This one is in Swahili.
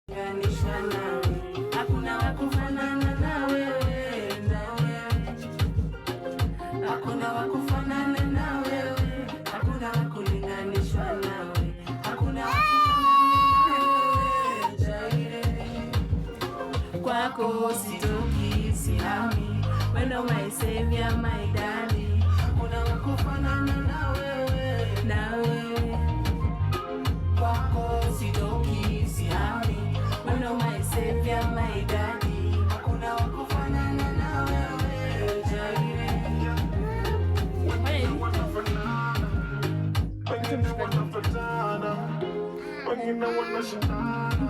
Ganishwa nawe, hakuna wakufanana na wewe, hakuna wakufanana na wewe, hakuna wakulinganishwa nawe, hakuna wakufanana na wewe, kwako sitoki sihami, wewe ndo my savior my daddy, hakuna wakufanana na wewe, kwako sitoki sihami, wewe ndo my savior my daddy, hakuna wakufanana na wewe, Jaire. Wengine wanafatana, wengine wanashindana